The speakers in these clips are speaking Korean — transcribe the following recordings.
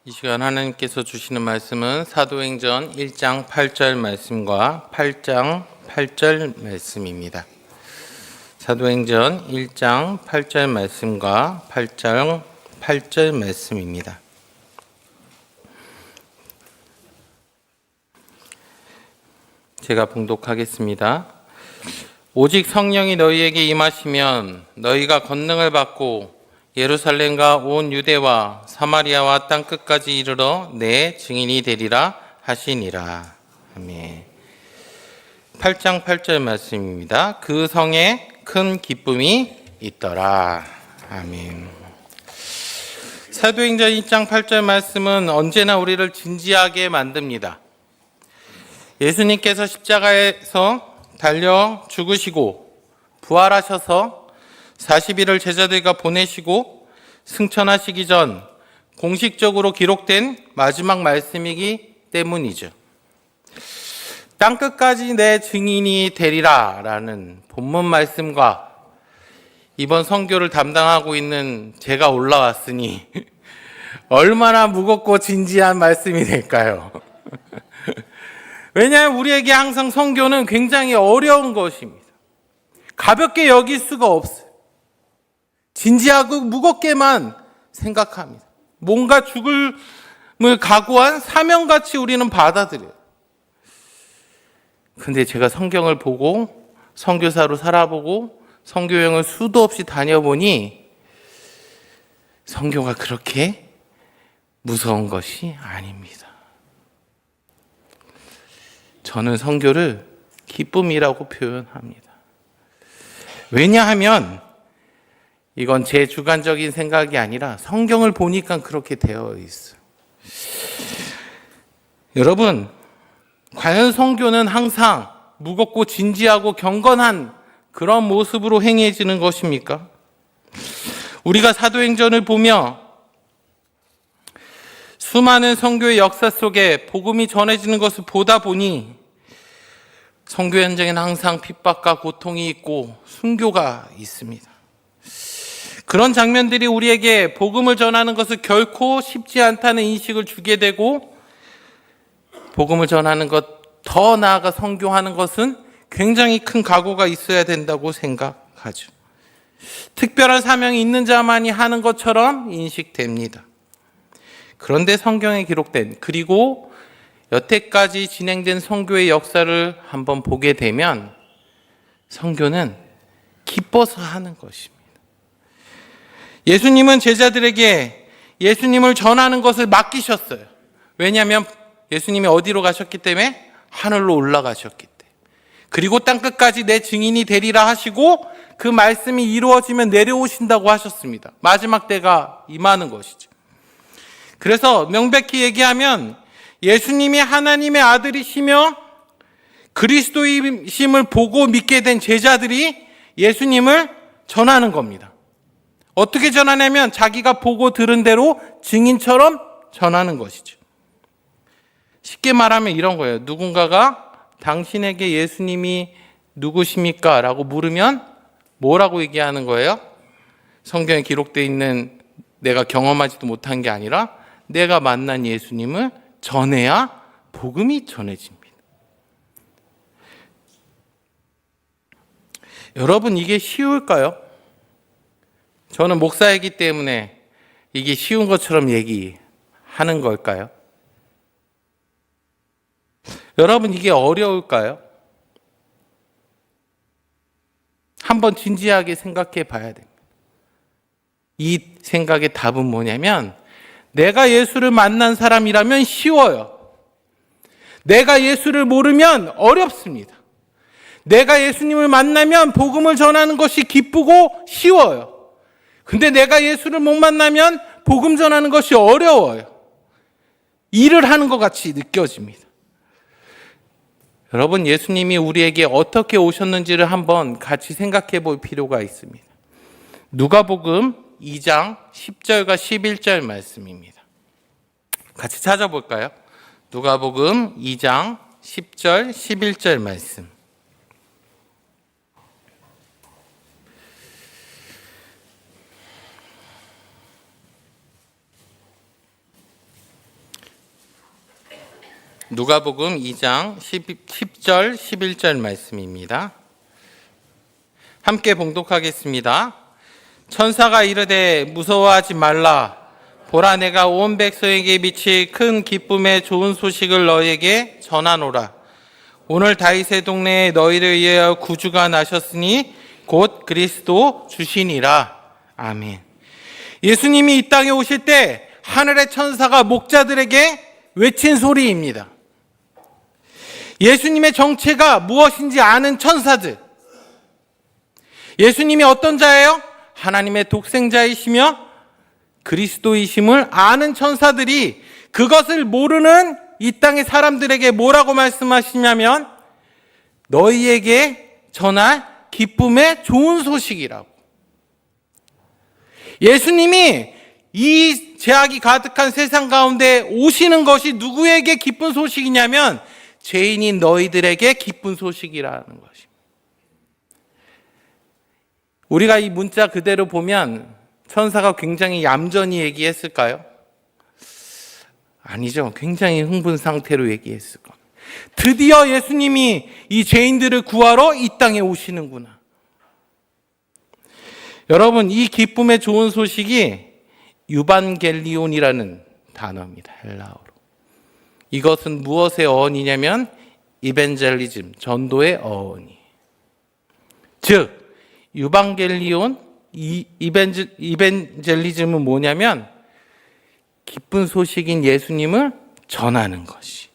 이 시간 하나님께서 주시는 말씀은 사도행전 1장 8절 말씀과 8장 8절 말씀입니다. 사도행전 1장 8절 말씀과 8장 8절 말씀입니다. 제가 봉독하겠습니다. 오직 성령이 너희에게 임하시면 너희가 권능을 받고 예루살렘과 온 유대와 사마리아와 땅끝까지 이르러 내 증인이 되리라 하시니라. 아멘. 8장 8절 말씀입니다. 그 성에 큰 기쁨이 있더라. 아멘. 사도행전 1장 8절 말씀은 언제나 우리를 진지하게 만듭니다. 예수님께서 십자가에서 달려 죽으시고 부활하셔서 40일을 제자들과 보내시고 승천하시기 전 공식적으로 기록된 마지막 말씀이기 때문이죠. 땅끝까지 내 증인이 되리라 라는 본문 말씀과 이번 선교를 담당하고 있는 제가 올라왔으니 얼마나 무겁고 진지한 말씀이 될까요? 왜냐하면 우리에게 항상 선교는 굉장히 어려운 것입니다. 가볍게 여길 수가 없어요. 진지하고 무겁게만 생각합니다. 뭔가 죽음을 각오한 사명같이 우리는 받아들여요. 근데 제가 성경을 보고 선교사로 살아보고 선교여행을 수도 없이 다녀보니 선교가 그렇게 무서운 것이 아닙니다. 저는 선교를 기쁨이라고 표현합니다. 왜냐하면 이건 제 주관적인 생각이 아니라 성경을 보니까 그렇게 되어 있어요. 여러분, 과연 선교는 항상 무겁고 진지하고 경건한 그런 모습으로 행해지는 것입니까? 우리가 사도행전을 보며 수많은 선교의 역사 속에 복음이 전해지는 것을 보다 보니 선교 현장에는 항상 핍박과 고통이 있고 순교가 있습니다. 그런 장면들이 우리에게 복음을 전하는 것을 결코 쉽지 않다는 인식을 주게 되고 복음을 전하는 것, 더 나아가 선교하는 것은 굉장히 큰 각오가 있어야 된다고 생각하죠. 특별한 사명이 있는 자만이 하는 것처럼 인식됩니다. 그런데 성경에 기록된 그리고 여태까지 진행된 선교의 역사를 한번 보게 되면 선교는 기뻐서 하는 것입니다. 예수님은 제자들에게 예수님을 전하는 것을 맡기셨어요. 왜냐하면 예수님이 어디로 가셨기 때문에 하늘로 올라가셨기 때문에. 그리고 땅끝까지 내 증인이 되리라 하시고 그 말씀이 이루어지면 내려오신다고 하셨습니다. 마지막 때가 임하는 것이죠. 그래서 명백히 얘기하면 예수님이 하나님의 아들이시며 그리스도이심을 보고 믿게 된 제자들이 예수님을 전하는 겁니다. 어떻게 전하냐면 자기가 보고 들은 대로 증인처럼 전하는 것이죠. 쉽게 말하면 이런 거예요. 누군가가 당신에게 예수님이 누구십니까? 라고 물으면 뭐라고 얘기하는 거예요? 성경에 기록되어 있는 내가 경험하지도 못한 게 아니라 내가 만난 예수님을 전해야 복음이 전해집니다. 여러분, 이게 쉬울까요? 저는 목사이기 때문에 이게 쉬운 것처럼 얘기하는 걸까요? 여러분, 이게 어려울까요? 한번 진지하게 생각해 봐야 됩니다. 이 생각의 답은 뭐냐면 내가 예수를 만난 사람이라면 쉬워요. 내가 예수를 모르면 어렵습니다. 내가 예수님을 만나면 복음을 전하는 것이 기쁘고 쉬워요. 근데 내가 예수를 못 만나면 복음 전하는 것이 어려워요. 일을 하는 것 같이 느껴집니다. 여러분, 예수님이 우리에게 어떻게 오셨는지를 한번 같이 생각해 볼 필요가 있습니다. 누가복음 2장 10절과 11절 말씀입니다. 같이 찾아볼까요? 누가복음 2장 10절, 11절 말씀. 누가복음 2장 10절 11절 말씀입니다. 함께 봉독하겠습니다. 천사가 이르되 무서워하지 말라. 보라, 내가 온 백성에게 미칠 큰 기쁨의 좋은 소식을 너희에게 전하노라. 오늘 다윗의 동네에 너희를 위하여 구주가 나셨으니 곧 그리스도 주시니라. 아멘. 예수님이 이 땅에 오실 때 하늘의 천사가 목자들에게 외친 소리입니다. 예수님의 정체가 무엇인지 아는 천사들. 예수님이 어떤 자예요? 하나님의 독생자이시며 그리스도이심을 아는 천사들이 그것을 모르는 이 땅의 사람들에게 뭐라고 말씀하시냐면 너희에게 전할 기쁨의 좋은 소식이라고. 예수님이 이 죄악이 가득한 세상 가운데 오시는 것이 누구에게 기쁜 소식이냐면 죄인인 너희들에게 기쁜 소식이라는 것입니다. 우리가 이 문자 그대로 보면 천사가 굉장히 얌전히 얘기했을까요? 아니죠. 굉장히 흥분 상태로 얘기했을 겁니다. 드디어 예수님이 이 죄인들을 구하러 이 땅에 오시는구나. 여러분, 이 기쁨의 좋은 소식이 유반겔리온이라는 단어입니다. 헬라어로. 이것은 무엇의 어원이냐면 이벤젤리즘, 전도의 어원이. 즉 유반겔리온, 이벤젤리즘은 뭐냐면 기쁜 소식인 예수님을 전하는 것이.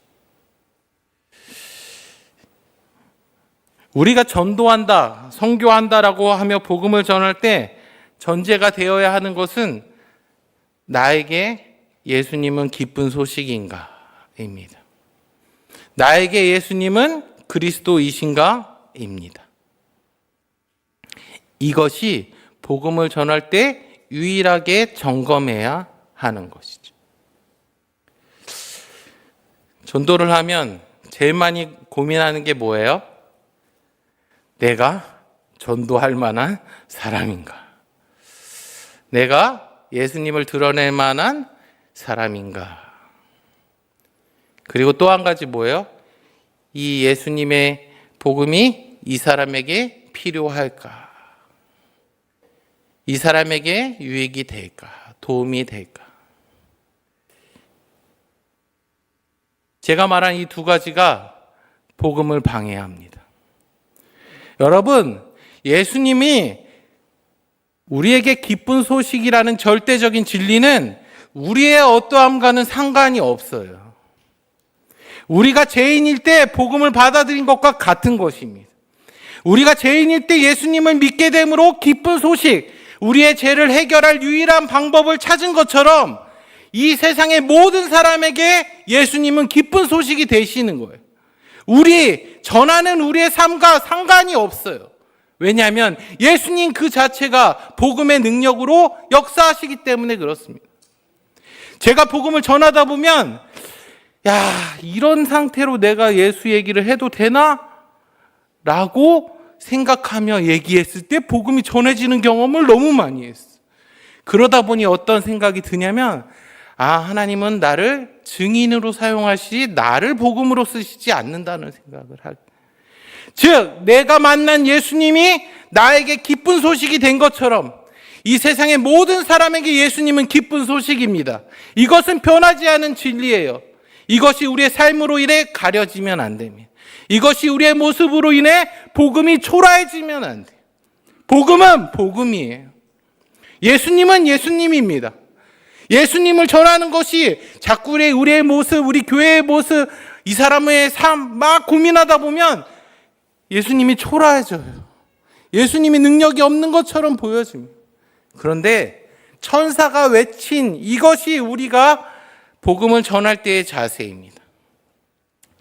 우리가 전도한다, 선교한다라고 하며 복음을 전할 때 전제가 되어야 하는 것은 나에게 예수님은 기쁜 소식인가입니다. 나에게 예수님은 그리스도이신가입니다. 이것이 복음을 전할 때 유일하게 점검해야 하는 것이죠. 전도를 하면 제일 많이 고민하는 게 뭐예요? 내가 전도할 만한 사람인가? 내가 예수님을 드러낼 만한 사람인가? 그리고 또 한 가지 뭐예요? 이 예수님의 복음이 이 사람에게 필요할까? 이 사람에게 유익이 될까? 도움이 될까? 제가 말한 이 두 가지가 복음을 방해합니다. 여러분, 예수님이 우리에게 기쁜 소식이라는 절대적인 진리는 우리의 어떠함과는 상관이 없어요. 우리가 죄인일 때 복음을 받아들인 것과 같은 것입니다. 우리가 죄인일 때 예수님을 믿게 됨으로 기쁜 소식, 우리의 죄를 해결할 유일한 방법을 찾은 것처럼 이 세상의 모든 사람에게 예수님은 기쁜 소식이 되시는 거예요. 우리 전하는 우리의 삶과 상관이 없어요. 왜냐하면 예수님 그 자체가 복음의 능력으로 역사하시기 때문에 그렇습니다. 제가 복음을 전하다 보면 이런 상태로 내가 예수 얘기를 해도 되나? 라고 생각하며 얘기했을 때 복음이 전해지는 경험을 너무 많이 했어요. 그러다 보니 어떤 생각이 드냐면 하나님은 나를 증인으로 사용하시지 나를 복음으로 쓰시지 않는다는 생각을 하게. 즉 내가 만난 예수님이 나에게 기쁜 소식이 된 것처럼 이 세상의 모든 사람에게 예수님은 기쁜 소식입니다. 이것은 변하지 않은 진리예요. 이것이 우리의 삶으로 인해 가려지면 안 됩니다. 이것이 우리의 모습으로 인해 복음이 초라해지면 안 돼요. 복음은 복음이에요. 예수님은 예수님입니다. 예수님을 전하는 것이 자꾸 우리의 모습, 우리 교회의 모습, 이 사람의 삶 막 고민하다 보면 예수님이 초라해져요. 예수님이 능력이 없는 것처럼 보여집니다. 그런데 천사가 외친 이것이 우리가 복음을 전할 때의 자세입니다.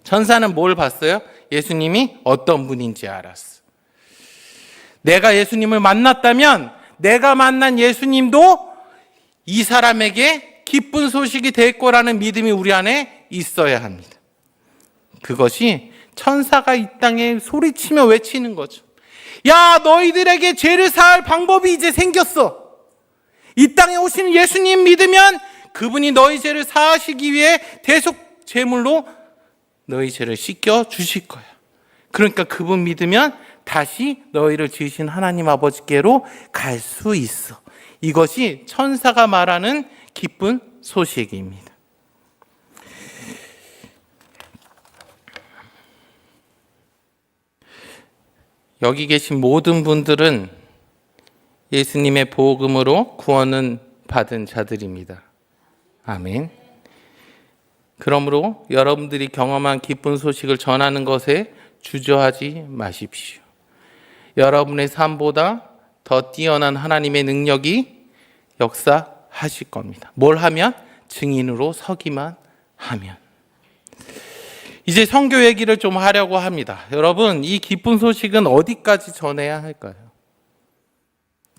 천사는 뭘 봤어요? 예수님이 어떤 분인지 알았어. 내가 예수님을 만났다면 내가 만난 예수님도 이 사람에게 기쁜 소식이 될 거라는 믿음이 우리 안에 있어야 합니다. 그것이 천사가 이 땅에 소리치며 외치는 거죠. 야, 너희들에게 죄를 사할 방법이 이제 생겼어. 이 땅에 오시는 예수님 믿으면 그분이 너희 죄를 사하시기 위해 대속 제물로 너희 죄를 씻겨 주실 거야. 그러니까 그분 믿으면 다시 너희를 지으신 하나님 아버지께로 갈 수 있어. 이것이 천사가 말하는 기쁜 소식입니다. 여기 계신 모든 분들은 예수님의 복음으로 구원은 받은 자들입니다. 아멘. 그러므로 여러분들이 경험한 기쁜 소식을 전하는 것에 주저하지 마십시오. 여러분의 삶보다 더 뛰어난 하나님의 능력이 역사하실 겁니다. 뭘 하면? 증인으로 서기만 하면. 이제 선교 얘기를 좀 하려고 합니다. 여러분, 이 기쁜 소식은 어디까지 전해야 할까요?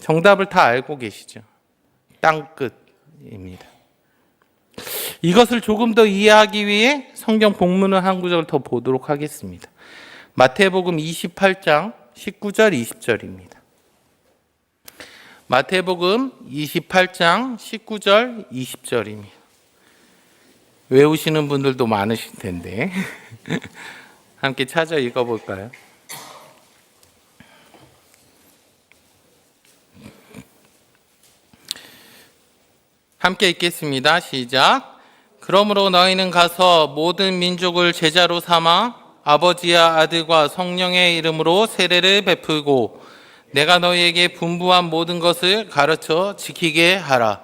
정답을 다 알고 계시죠? 땅끝입니다. 이것을 조금 더 이해하기 위해 성경 본문을 한 구절 더 보도록 하겠습니다. 마태복음 28장 19절 20절입니다. 마태복음 28장 19절 20절입니다. 외우시는 분들도 많으실 텐데 함께 찾아 읽어볼까요? 함께 읽겠습니다. 시작. 그러므로 너희는 가서 모든 민족을 제자로 삼아 아버지와 아들과 성령의 이름으로 세례를 베풀고 내가 너희에게 분부한 모든 것을 가르쳐 지키게 하라.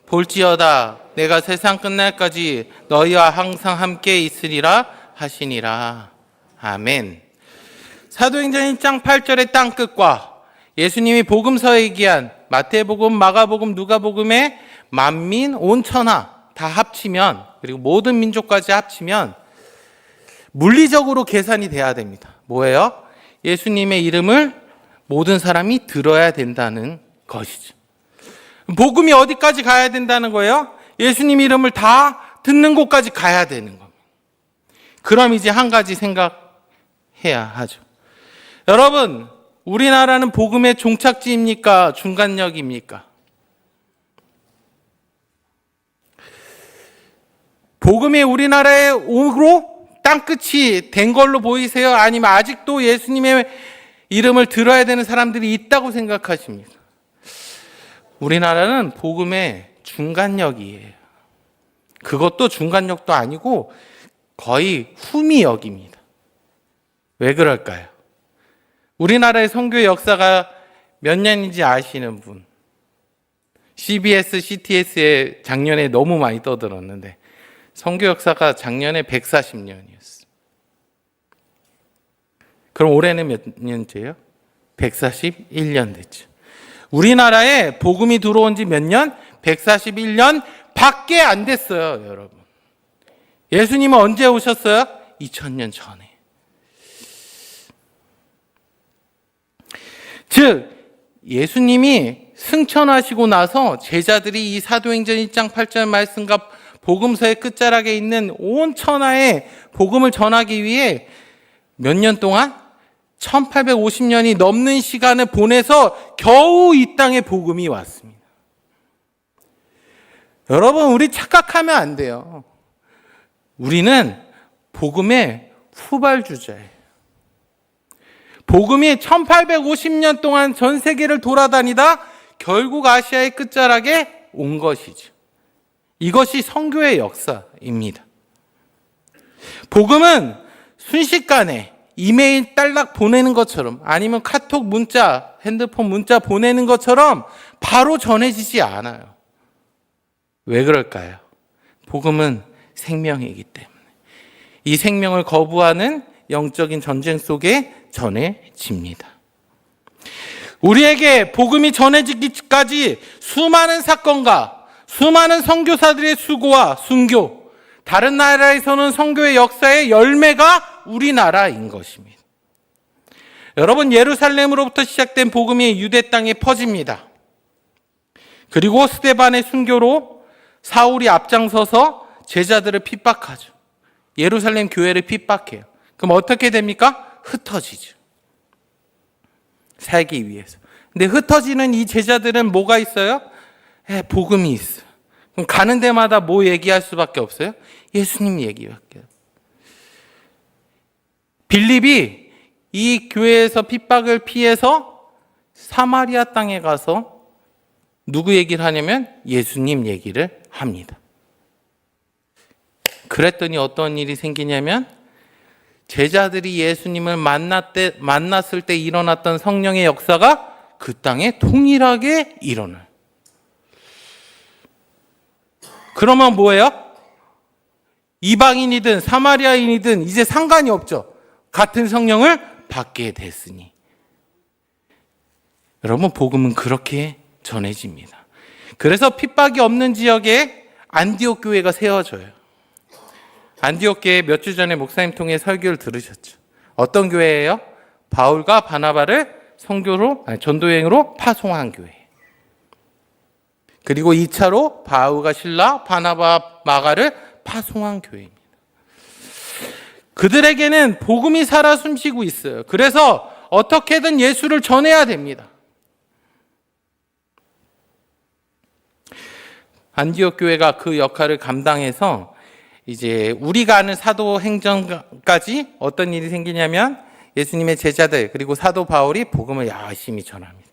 볼지어다 내가 세상 끝날까지 너희와 항상 함께 있으리라 하시니라. 아멘. 사도행전 1장 8절의 땅끝과 예수님이 복음서에 얘기한 마태복음, 마가복음, 누가복음의 만민, 온 천하 다 합치면, 그리고 모든 민족까지 합치면 물리적으로 계산이 돼야 됩니다. 뭐예요? 예수님의 이름을 모든 사람이 들어야 된다는 것이죠. 복음이 어디까지 가야 된다는 거예요? 예수님 이름을 다 듣는 곳까지 가야 되는 겁니다. 그럼 이제 한 가지 생각해야 하죠. 여러분, 우리나라는 복음의 종착지입니까? 중간역입니까? 복음이 우리나라에 오로 땅끝이 된 걸로 보이세요? 아니면 아직도 예수님의 이름을 들어야 되는 사람들이 있다고 생각하십니까? 우리나라는 복음의 중간역이에요. 그것도 중간역도 아니고 거의 후미역입니다. 왜 그럴까요? 우리나라의 선교의 역사가 몇 년인지 아시는 분? CBS, CTS에 작년에 너무 많이 떠들었는데 선교 역사가 작년에 140년이었어요. 그럼 올해는 몇 년째요? 141년 됐죠. 우리나라에 복음이 들어온 지 몇 년? 141년 밖에 안 됐어요, 여러분. 예수님은 언제 오셨어요? 2000년 전에. 즉, 예수님이 승천하시고 나서 제자들이 이 사도행전 1장 8절 말씀과 복음서의 끝자락에 있는 온 천하에 복음을 전하기 위해 몇 년 동안 1850년이 넘는 시간을 보내서 겨우 이 땅에 복음이 왔습니다. 여러분, 우리 착각하면 안 돼요. 우리는 복음의 후발주자예요. 복음이 1850년 동안 전 세계를 돌아다니다 결국 아시아의 끝자락에 온 것이죠. 이것이 선교의 역사입니다. 복음은 순식간에 이메일 딸락 보내는 것처럼 아니면 카톡 문자, 핸드폰 문자 보내는 것처럼 바로 전해지지 않아요. 왜 그럴까요? 복음은 생명이기 때문에. 이 생명을 거부하는 영적인 전쟁 속에 전해집니다. 우리에게 복음이 전해지기까지 수많은 사건과 수많은 선교사들의 수고와 순교, 다른 나라에서는 선교의 역사의 열매가 우리나라인 것입니다. 여러분, 예루살렘으로부터 시작된 복음이 유대 땅에 퍼집니다. 그리고 스데반의 순교로 사울이 앞장서서 제자들을 핍박하죠. 예루살렘 교회를 핍박해요. 그럼 어떻게 됩니까? 흩어지죠. 살기 위해서. 근데 흩어지는 이 제자들은 뭐가 있어요? 복음이 있어요. 그럼 가는 데마다 뭐 얘기할 수밖에 없어요? 예수님 얘기밖에. 빌립이 이 교회에서 핍박을 피해서 사마리아 땅에 가서 누구 얘기를 하냐면 예수님 얘기를 합니다. 그랬더니 어떤 일이 생기냐면 제자들이 예수님을 만났을 때 일어났던 성령의 역사가 그 땅에 동일하게 일어나요. 그러면 뭐예요? 이방인이든 사마리아인이든 이제 상관이 없죠. 같은 성령을 받게 됐으니. 여러분, 복음은 그렇게 전해집니다. 그래서 핍박이 없는 지역에 안디옥 교회가 세워져요. 안디옥 교회 몇 주 전에 목사님 통해 설교를 들으셨죠. 어떤 교회예요? 바울과 바나바를 전도여행으로 파송한 교회. 그리고 2차로 바울과 실라, 바나바, 마가를 파송한 교회입니다. 그들에게는 복음이 살아 숨쉬고 있어요. 그래서 어떻게든 예수를 전해야 됩니다. 안디옥 교회가 그 역할을 감당해서 이제 우리가 아는 사도행전까지 어떤 일이 생기냐면 예수님의 제자들 그리고 사도 바울이 복음을 열심히 전합니다.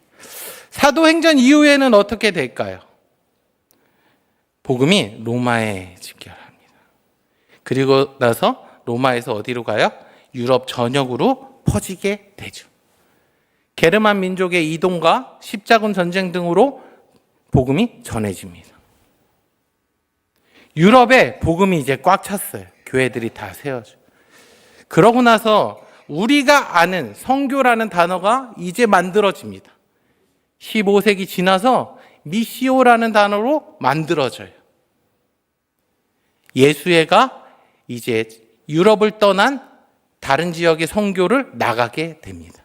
사도행전 이후에는 어떻게 될까요? 복음이 로마에 집결합니다. 그리고 나서 로마에서 어디로 가요? 유럽 전역으로 퍼지게 되죠. 게르만 민족의 이동과 십자군 전쟁 등으로 복음이 전해집니다. 유럽에 복음이 이제 꽉 찼어요. 교회들이 다 세워져. 그러고 나서 우리가 아는 선교라는 단어가 이제 만들어집니다. 15세기 지나서 미시오라는 단어로 만들어져요. 예수회가 이제 유럽을 떠난 다른 지역의 선교를 나가게 됩니다.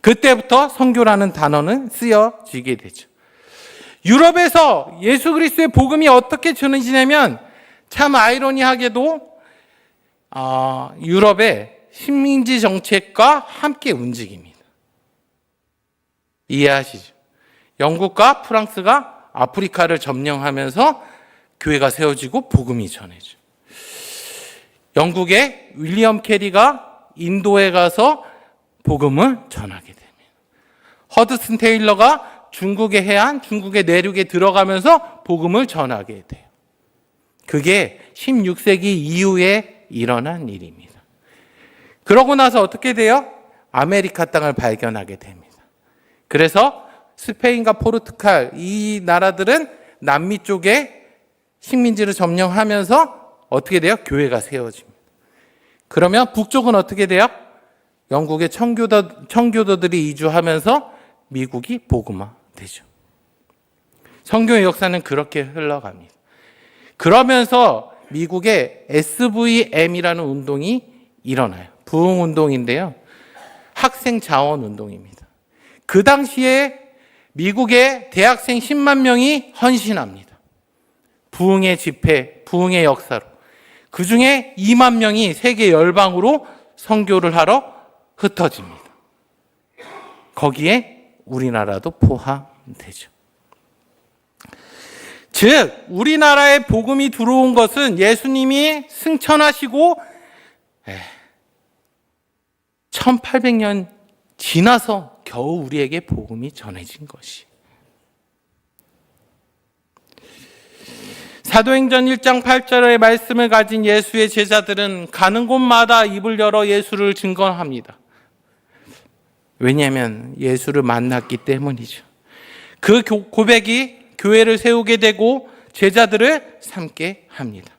그때부터 선교라는 단어는 쓰여지게 되죠. 유럽에서 예수 그리스도의 복음이 어떻게 전해지냐면 참 아이러니하게도 유럽의 식민지 정책과 함께 움직입니다. 이해하시죠? 영국과 프랑스가 아프리카를 점령하면서 교회가 세워지고 복음이 전해져. 영국의 윌리엄 캐리가 인도에 가서 복음을 전하게 됩니다. 허드슨 테일러가 중국의 해안, 중국의 내륙에 들어가면서 복음을 전하게 돼요. 그게 16세기 이후에 일어난 일입니다. 그러고 나서 어떻게 돼요? 아메리카 땅을 발견하게 됩니다. 그래서 스페인과 포르투갈 이 나라들은 남미 쪽에 식민지를 점령하면서 어떻게 돼요? 교회가 세워집니다. 그러면 북쪽은 어떻게 돼요? 영국의 청교도들이 이주하면서 미국이 복음화되죠. 선교의 역사는 그렇게 흘러갑니다. 그러면서 미국의 SVM이라는 운동이 일어나요. 부흥운동인데요. 학생 자원 운동입니다. 그 당시에 미국의 대학생 10만 명이 헌신합니다. 부흥의 집회, 부흥의 역사로. 그 중에 2만 명이 세계 열방으로 선교를 하러 흩어집니다. 거기에 우리나라도 포함되죠. 즉, 우리나라에 복음이 들어온 것은 예수님이 승천하시고 1800년 지나서 겨우 우리에게 복음이 전해진 것이. 사도행전 1장 8절의 말씀을 가진 예수의 제자들은 가는 곳마다 입을 열어 예수를 증거합니다. 왜냐하면 예수를 만났기 때문이죠. 그 고백이 교회를 세우게 되고 제자들을 삼게 합니다.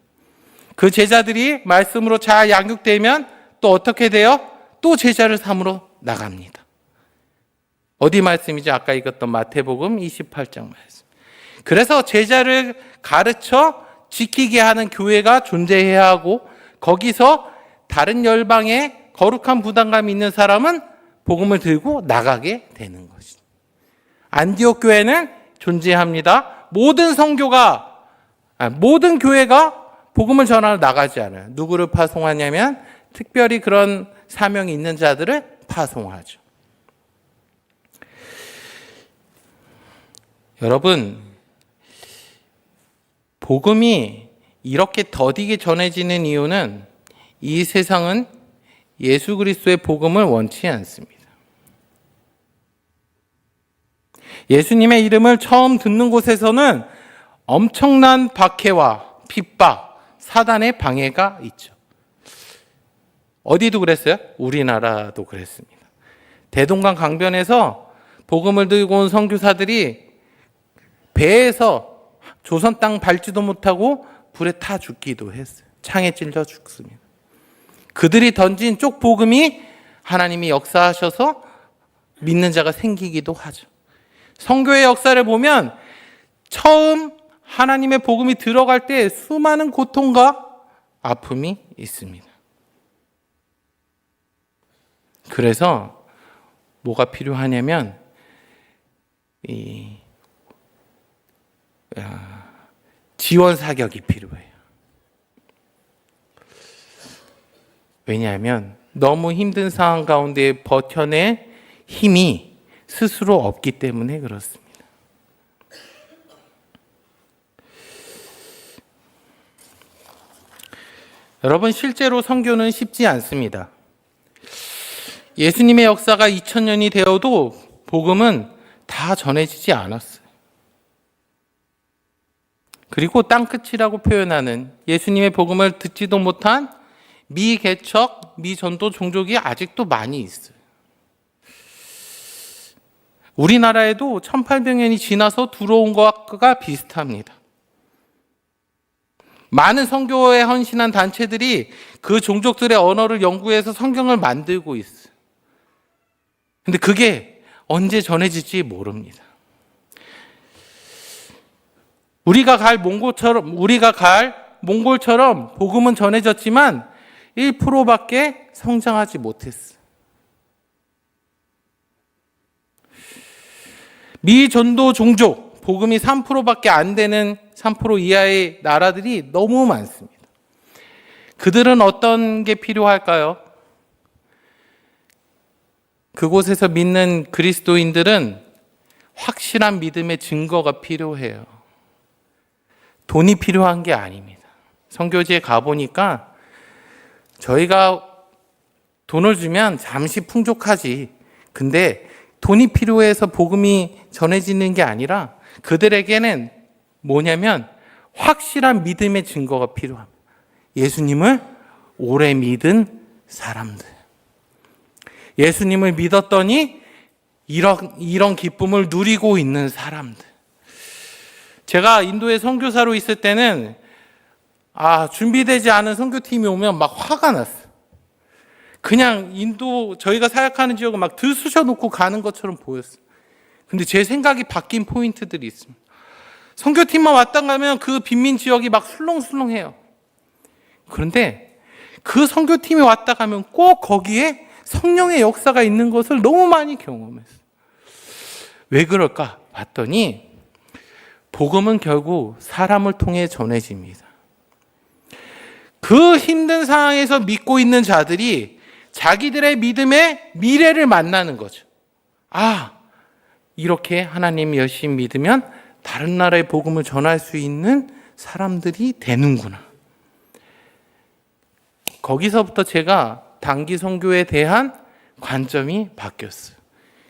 그 제자들이 말씀으로 잘 양육되면 또 어떻게 돼요? 또 제자를 삼으러 나갑니다. 어디 말씀이죠? 아까 읽었던 마태복음 28장 말씀. 그래서 제자를 가르쳐 지키게 하는 교회가 존재해야 하고 거기서 다른 열방에 거룩한 부담감이 있는 사람은 복음을 들고 나가게 되는 것이죠. 안디옥 교회는 존재합니다. 모든 교회가 복음을 전하러 나가지 않아요. 누구를 파송하냐면 특별히 그런 사명이 있는 자들을 파송하죠. 여러분, 복음이 이렇게 더디게 전해지는 이유는 이 세상은 예수 그리스도의 복음을 원치 않습니다. 예수님의 이름을 처음 듣는 곳에서는 엄청난 박해와 핍박, 사단의 방해가 있죠. 어디도 그랬어요? 우리나라도 그랬습니다. 대동강 강변에서 복음을 들고 온 선교사들이 배에서 조선 땅 밟지도 못하고 불에 타 죽기도 했어요. 창에 찔려 죽습니다. 그들이 던진 쪽 복음이 하나님이 역사하셔서 믿는 자가 생기기도 하죠. 선교의 역사를 보면 처음 하나님의 복음이 들어갈 때 수많은 고통과 아픔이 있습니다. 그래서 뭐가 필요하냐면 지원 사격이 필요해요. 왜냐하면 너무 힘든 상황 가운데 버텨낼 힘이 스스로 없기 때문에 그렇습니다. 여러분, 실제로 선교는 쉽지 않습니다. 예수님의 역사가 2000년이 되어도 복음은 다 전해지지 않았어요. 그리고 땅끝이라고 표현하는 예수님의 복음을 듣지도 못한 미개척, 미전도 종족이 아직도 많이 있어요. 우리나라에도 1800년이 지나서 들어온 것과 비슷합니다. 많은 선교에 헌신한 단체들이 그 종족들의 언어를 연구해서 성경을 만들고 있어요. 근데 그게 언제 전해질지 모릅니다. 우리가 갈 몽골처럼 복음은 전해졌지만 1%밖에 성장하지 못했어요. 미전도 종족, 복음이 3%밖에 안 되는 3% 이하의 나라들이 너무 많습니다. 그들은 어떤 게 필요할까요? 그곳에서 믿는 그리스도인들은 확실한 믿음의 증거가 필요해요. 돈이 필요한 게 아닙니다. 선교지에 가보니까 저희가 돈을 주면 잠시 풍족하지. 근데 돈이 필요해서 복음이 전해지는 게 아니라 그들에게는 뭐냐면 확실한 믿음의 증거가 필요합니다. 예수님을 오래 믿은 사람들. 예수님을 믿었더니 이런 기쁨을 누리고 있는 사람들. 제가 인도에 선교사로 있을 때는 준비되지 않은 선교팀이 오면 막 화가 났어요. 그냥 인도 저희가 사역하는 지역을 막 들쑤셔 놓고 가는 것처럼 보였어요. 근데 제 생각이 바뀐 포인트들이 있습니다. 선교팀만 왔다 가면 그 빈민 지역이 막 술렁술렁해요. 그런데 그 선교팀이 왔다 가면 꼭 거기에 성령의 역사가 있는 것을 너무 많이 경험했어요. 왜 그럴까 봤더니 복음은 결국 사람을 통해 전해집니다. 그 힘든 상황에서 믿고 있는 자들이 자기들의 믿음의 미래를 만나는 거죠. 이렇게 하나님 열심히 믿으면 다른 나라의 복음을 전할 수 있는 사람들이 되는구나. 거기서부터 제가 단기 선교에 대한 관점이 바뀌었어요.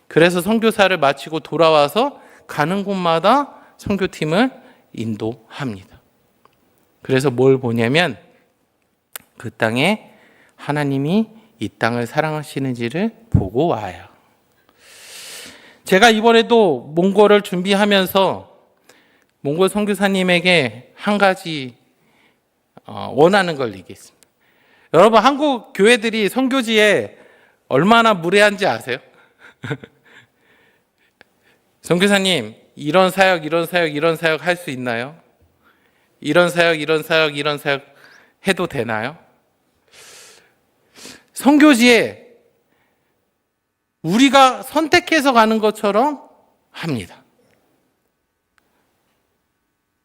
그래서 선교사를 마치고 돌아와서 가는 곳마다 선교팀을 인도합니다. 그래서 뭘 보냐면 그 땅에 하나님이 이 땅을 사랑하시는지를 보고 와요. 제가 이번에도 몽골을 준비하면서 몽골 선교사님에게 한 가지 원하는 걸 얘기했습니다. 여러분, 한국 교회들이 선교지에 얼마나 무례한지 아세요? 선교사님, 이런 사역 할 수 있나요? 이런 사역 해도 되나요? 선교지에 우리가 선택해서 가는 것처럼 합니다.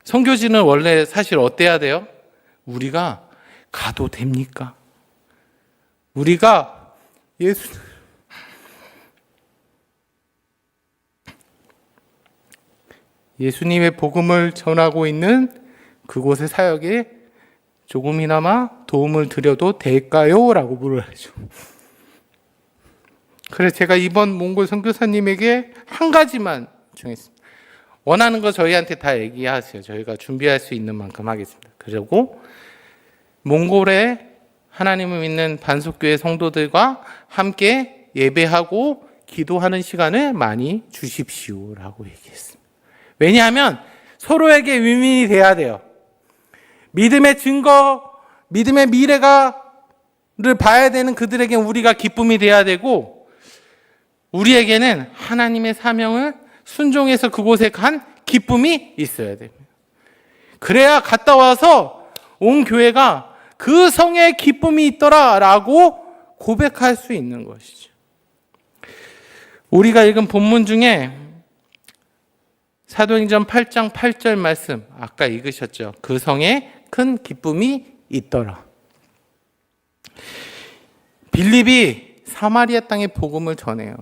선교지는 원래 사실 어때야 돼요? 우리가 가도 됩니까? 우리가 예수님의 복음을 전하고 있는 그곳의 사역에 조금이나마 도움을 드려도 될까요? 라고 물어야죠. 그래서 제가 이번 몽골 선교사님에게 한 가지만 정했습니다. 원하는 거 저희한테 다 얘기하세요. 저희가 준비할 수 있는 만큼 하겠습니다. 그리고 몽골에 하나님을 믿는 반석교회 성도들과 함께 예배하고 기도하는 시간을 많이 주십시오라고 얘기했습니다. 왜냐하면 서로에게 윈윈이 돼야 돼요. 믿음의 증거, 믿음의 미래가를 봐야 되는 그들에게 우리가 기쁨이 돼야 되고, 우리에게는 하나님의 사명을 순종해서 그곳에 간 기쁨이 있어야 됩니다. 그래야 갔다 와서 온 교회가 그 성에 기쁨이 있더라라고 고백할 수 있는 것이죠. 우리가 읽은 본문 중에 사도행전 8장 8절 말씀 아까 읽으셨죠. 그 성에 큰 기쁨이 있더라. 빌립이 사마리아 땅의 복음을 전해요.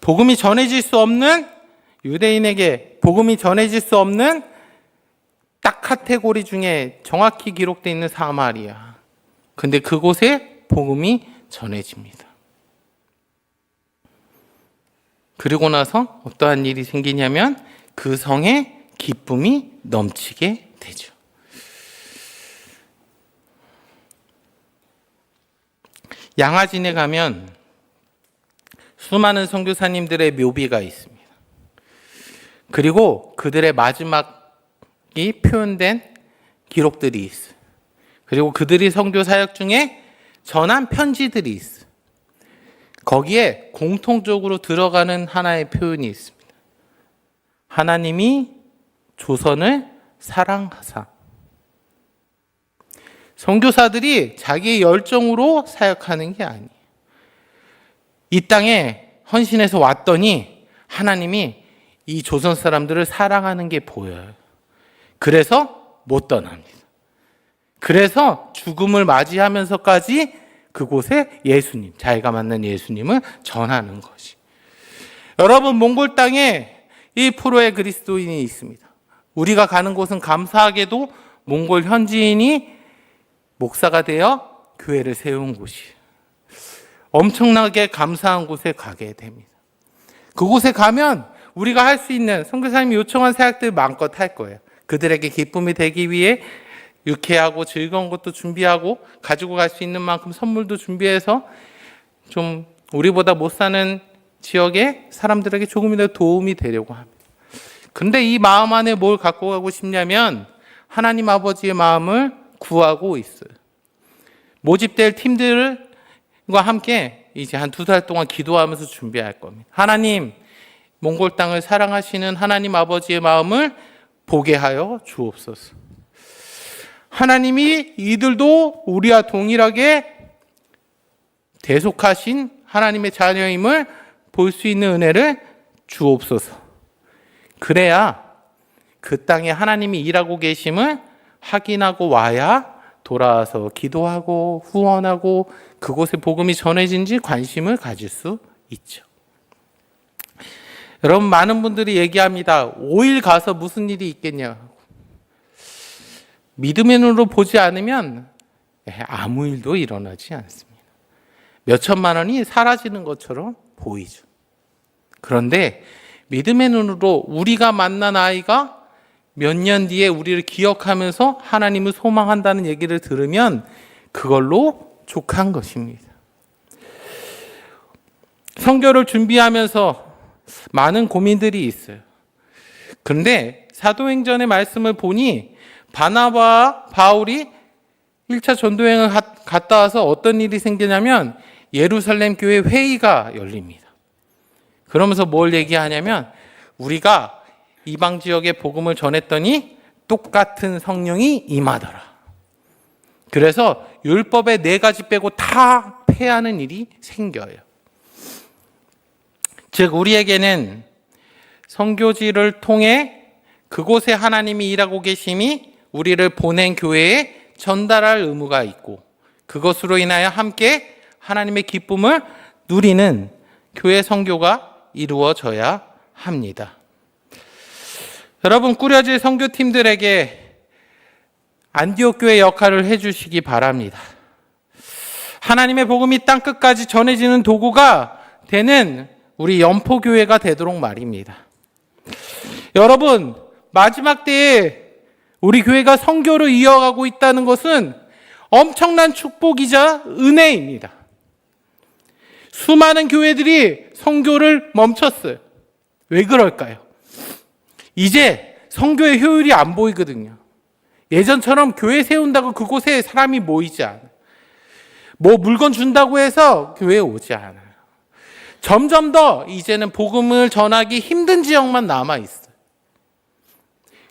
복음이 전해질 수 없는, 유대인에게 복음이 전해질 수 없는 딱 카테고리 중에 정확히 기록되어 있는 사마리아. 근데 그곳에 복음이 전해집니다. 그리고 나서 어떠한 일이 생기냐면 그 성에 기쁨이 넘치게 되죠. 양화진에 가면 수많은 선교사님들의 묘비가 있습니다. 그리고 그들의 마지막이 표현된 기록들이 있어요. 그리고 그들이 선교 사역 중에 전한 편지들이 있어요. 거기에 공통적으로 들어가는 하나의 표현이 있습니다. 하나님이 조선을 사랑하사. 선교사들이 자기의 열정으로 사역하는 게 아니에요. 이 땅에 헌신해서 왔더니 하나님이 이 조선 사람들을 사랑하는 게 보여요. 그래서 못 떠납니다. 그래서 죽음을 맞이하면서까지 그곳에 예수님, 자기가 만난 예수님을 전하는 것이. 여러분, 몽골 땅에 1%의 그리스도인이 있습니다. 우리가 가는 곳은 감사하게도 몽골 현지인이 목사가 되어 교회를 세운 곳이에요. 엄청나게 감사한 곳에 가게 됩니다. 그곳에 가면 우리가 할 수 있는 선교사님이 요청한 사역들 마음껏 할 거예요. 그들에게 기쁨이 되기 위해 유쾌하고 즐거운 것도 준비하고 가지고 갈 수 있는 만큼 선물도 준비해서 좀 우리보다 못 사는 지역의 사람들에게 조금이라도 도움이 되려고 합니다. 근데 이 마음 안에 뭘 갖고 가고 싶냐면 하나님 아버지의 마음을 구하고 있어요. 모집될 팀들과 함께 이제 한 2달 동안 기도하면서 준비할 겁니다. 하나님, 몽골 땅을 사랑하시는 하나님 아버지의 마음을 보게 하여 주옵소서. 하나님이 이들도 우리와 동일하게 대속하신 하나님의 자녀임을 볼 수 있는 은혜를 주옵소서. 그래야 그 땅에 하나님이 일하고 계심을 확인하고 와야 돌아와서 기도하고 후원하고 그곳에 복음이 전해진지 관심을 가질 수 있죠. 여러분, 많은 분들이 얘기합니다. 5일 가서 무슨 일이 있겠냐. 믿음의 눈으로 보지 않으면 아무 일도 일어나지 않습니다. 몇 천만 원이 사라지는 것처럼 보이죠. 그런데 믿음의 눈으로 우리가 만난 아이가 몇 년 뒤에 우리를 기억하면서 하나님을 소망한다는 얘기를 들으면 그걸로 족한 것입니다. 선교를 준비하면서 많은 고민들이 있어요. 그런데 사도행전의 말씀을 보니 바나바와 바울이 1차 전도여행을 갔다 와서 어떤 일이 생기냐면 예루살렘 교회 회의가 열립니다. 그러면서 뭘 얘기하냐면 우리가 이방 지역에 복음을 전했더니 똑같은 성령이 임하더라. 그래서 율법의 4가지 빼고 다 폐하는 일이 생겨요. 즉 우리에게는 선교지를 통해 그곳에 하나님이 일하고 계심이 우리를 보낸 교회에 전달할 의무가 있고 그것으로 인하여 함께 하나님의 기쁨을 누리는 교회 선교가 이루어져야 합니다. 여러분, 꾸려질 선교팀들에게 안디옥 교회 역할을 해주시기 바랍니다. 하나님의 복음이 땅끝까지 전해지는 도구가 되는 우리 연포교회가 되도록 말입니다. 여러분, 마지막 때에 우리 교회가 선교를 이어가고 있다는 것은 엄청난 축복이자 은혜입니다. 수많은 교회들이 선교를 멈췄어요. 왜 그럴까요? 이제 선교의 효율이 안 보이거든요. 예전처럼 교회 세운다고 그곳에 사람이 모이지 않아요. 뭐 물건 준다고 해서 교회에 오지 않아요. 점점 더 이제는 복음을 전하기 힘든 지역만 남아있어요.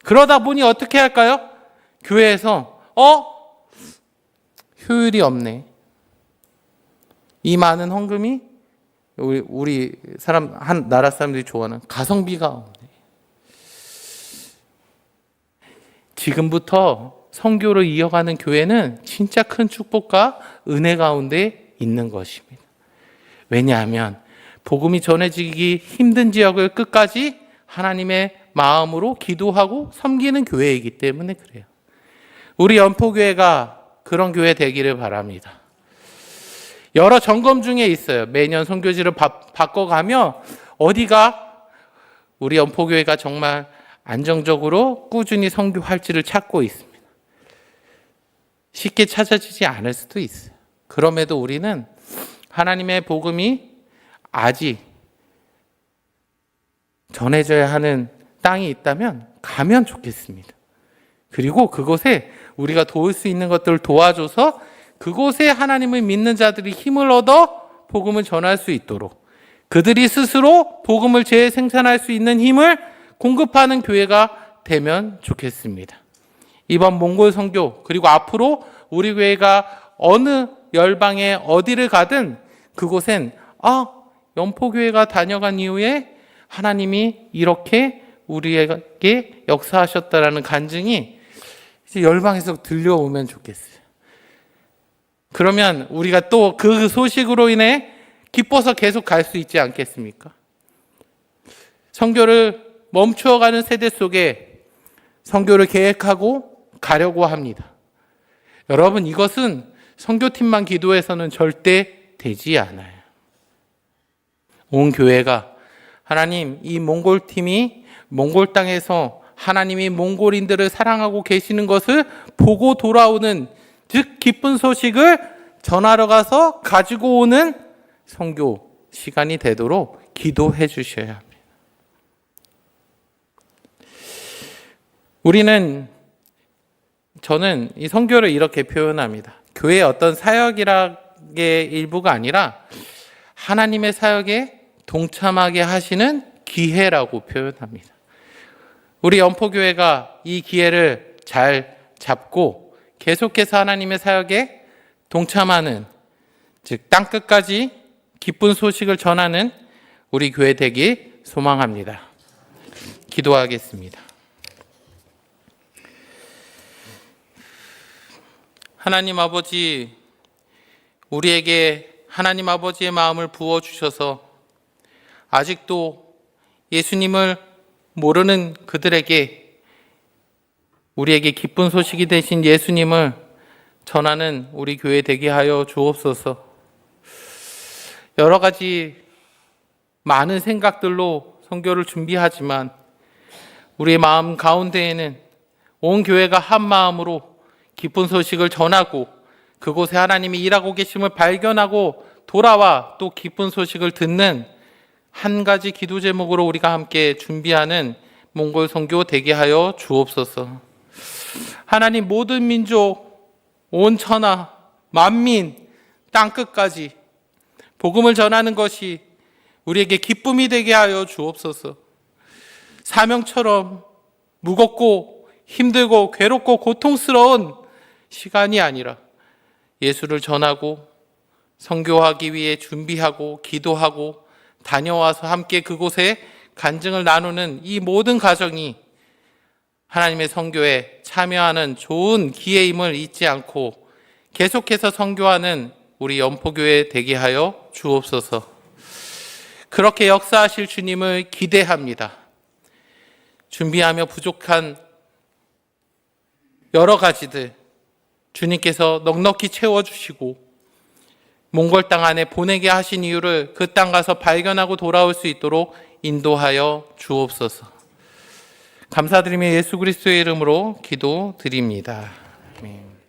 그러다 보니 어떻게 할까요? 교회에서 효율이 없네. 이 많은 헌금이 우리 사람 한 나라 사람들이 좋아하는 가성비가 없네. 지금부터 선교를 이어가는 교회는 진짜 큰 축복과 은혜 가운데 있는 것입니다. 왜냐하면 복음이 전해지기 힘든 지역을 끝까지 하나님의 마음으로 기도하고 섬기는 교회이기 때문에 그래요. 우리 연포교회가 그런 교회 되기를 바랍니다. 여러 점검 중에 있어요. 매년 선교지를 바꿔가며 어디가 우리 연포교회가 정말 안정적으로 꾸준히 선교할지를 찾고 있습니다. 쉽게 찾아지지 않을 수도 있어요. 그럼에도 우리는 하나님의 복음이 아직 전해져야 하는 땅이 있다면 가면 좋겠습니다. 그리고 그곳에 우리가 도울 수 있는 것들을 도와줘서 그곳에 하나님을 믿는 자들이 힘을 얻어 복음을 전할 수 있도록 그들이 스스로 복음을 재생산할 수 있는 힘을 공급하는 교회가 되면 좋겠습니다. 이번 몽골 선교 그리고 앞으로 우리 교회가 어느 열방에 어디를 가든 그곳엔 연포교회가 다녀간 이후에 하나님이 이렇게 우리에게 역사하셨다라는 간증이 이제 열방에서 들려오면 좋겠어요. 그러면 우리가 또 그 소식으로 인해 기뻐서 계속 갈 수 있지 않겠습니까? 선교를 멈추어가는 세대 속에 선교를 계획하고 가려고 합니다. 여러분, 이것은 선교팀만 기도해서는 절대 되지 않아요. 온 교회가 하나님, 이 몽골팀이 몽골 땅에서 하나님이 몽골인들을 사랑하고 계시는 것을 보고 돌아오는, 즉 기쁜 소식을 전하러 가서 가지고 오는 선교 시간이 되도록 기도해 주셔야 합니다. 저는 이 선교를 이렇게 표현합니다. 교회의 어떤 사역의 일부가 아니라 하나님의 사역에 동참하게 하시는 기회라고 표현합니다. 우리 연포교회가 이 기회를 잘 잡고 계속해서 하나님의 사역에 동참하는, 즉 땅끝까지 기쁜 소식을 전하는 우리 교회 되기 소망합니다. 기도하겠습니다. 하나님 아버지, 우리에게 하나님 아버지의 마음을 부어주셔서 아직도 예수님을 모르는 그들에게 우리에게 기쁜 소식이 되신 예수님을 전하는 우리 교회 되게 하여 주옵소서. 여러 가지 많은 생각들로 선교를 준비하지만 우리의 마음 가운데에는 온 교회가 한 마음으로 기쁜 소식을 전하고 그곳에 하나님이 일하고 계심을 발견하고 돌아와 또 기쁜 소식을 듣는 한 가지 기도 제목으로 우리가 함께 준비하는 몽골 선교 되게 하여 주옵소서. 하나님, 모든 민족, 온 천하, 만민, 땅끝까지 복음을 전하는 것이 우리에게 기쁨이 되게 하여 주옵소서. 사명처럼 무겁고 힘들고 괴롭고 고통스러운 시간이 아니라 예수를 전하고 선교하기 위해 준비하고 기도하고 다녀와서 함께 그곳에 간증을 나누는 이 모든 과정이 하나님의 선교에 참여하는 좋은 기회임을 잊지 않고 계속해서 선교하는 우리 연포교회 되게 하여 주옵소서. 그렇게 역사하실 주님을 기대합니다. 준비하며 부족한 여러 가지들 주님께서 넉넉히 채워주시고 몽골 땅 안에 보내게 하신 이유를 그 땅 가서 발견하고 돌아올 수 있도록 인도하여 주옵소서. 감사드리며 예수 그리스도의 이름으로 기도드립니다. 아멘.